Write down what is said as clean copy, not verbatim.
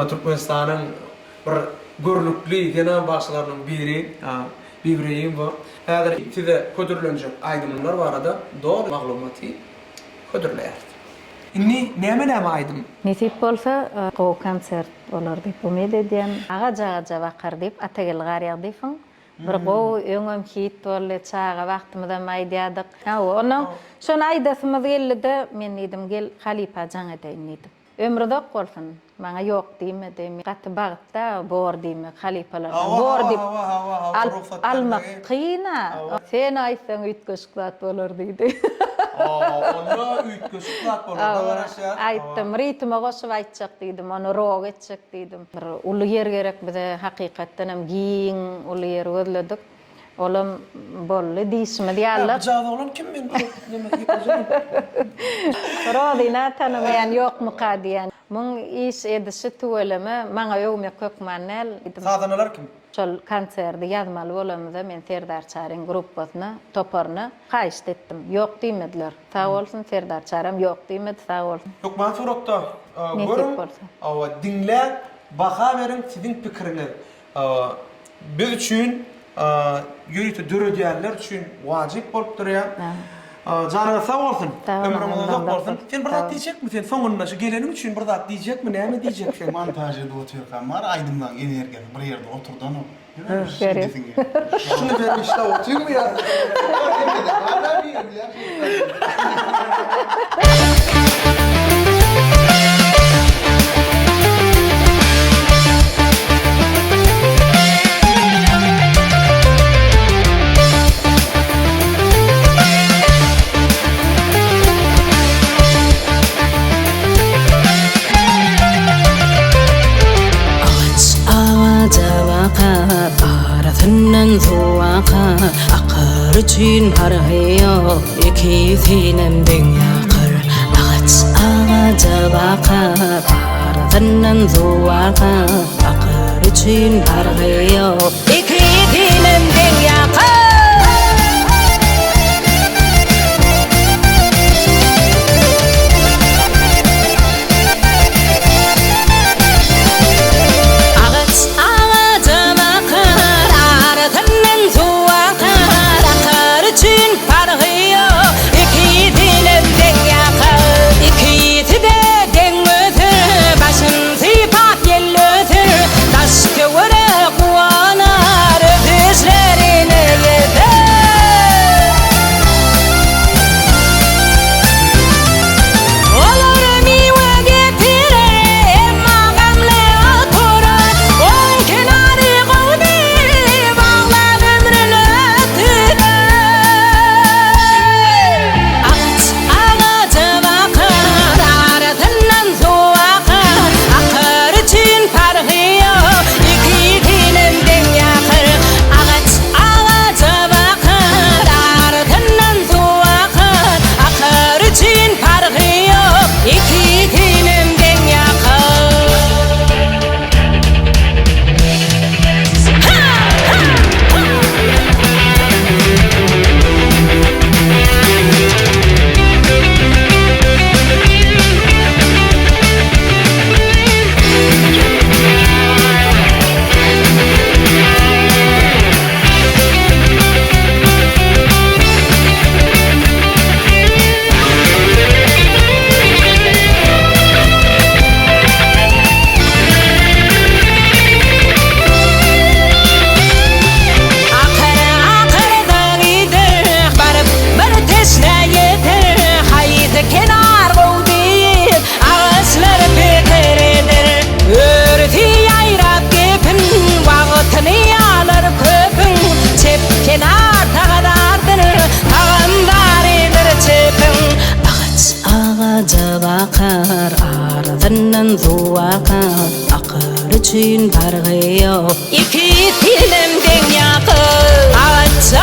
Türkmenistan'ın bir görünüklü gene başlarının biri bivreyim bu. Eğer size kötürlenecek aydınlar var arada doğru malumatı kötürler. İnni neme aydım? Nisip bolsa o konser olur dip umid ediyen. Ağa vakar dip atagel gariyag dipun. Bir o öngüm hit tolle çağa vaxtımda maydiyadık. Onun şon aydasımız geldi men idim gel Halipa Can edeynidim. Ömrüde olsun. Bana yok diyeyim. Katı bağıtta bor diyeyim. Halipalar. Bor diyeyim. Almak kıyına. Sen aysan ütköşklat olur deydi. Onu ütköşklat olur da aytdım. Ritme koşup aytacak deydim. Onu roğ edecek deydim. Ulu yer gerek bize hakikaten giyin ulu yer özledik. Oğlum bolle dişme diyallar. Cadı oğlum kim ben? Rodina tanımayan yok mu kadiyen? Mun iş edişi tuveleme, mana yövme kökmanel. Sadanalar kim? Şol konserde yazmalı olamda men Serdar Çarın grupasına, toparına kayıt ettim. Yok demediler. Sağ olsun Serdar Çarım yok demedi sağ olsun. Yok ben sorakta. Görün. Dinle, baka verin sizin fikriniz. Biz için yürütü dürü diyenler için vacip bolup duruyor. Canına sağ olsun. Ömrümüzde uzak olsun. Sen bir zat diyecek mi? Sen sonunda şu gelenin için bir zat diyecek mi? Ne mi diyecek sen? Montajda oturuyor kamar aydınlan enerji bir yerde oturdan o. Görüyor. Şunu ben işte oturuyor mu ya? Arasından zuaka akarıcın paraya iki sinem dünyakır ağaç ağaca bakar arasından zuaka akarıcın paraya iki sinem dünyakır bakar ardından zuaka akırıcın pargıyor iki dilim dünyakı ağaç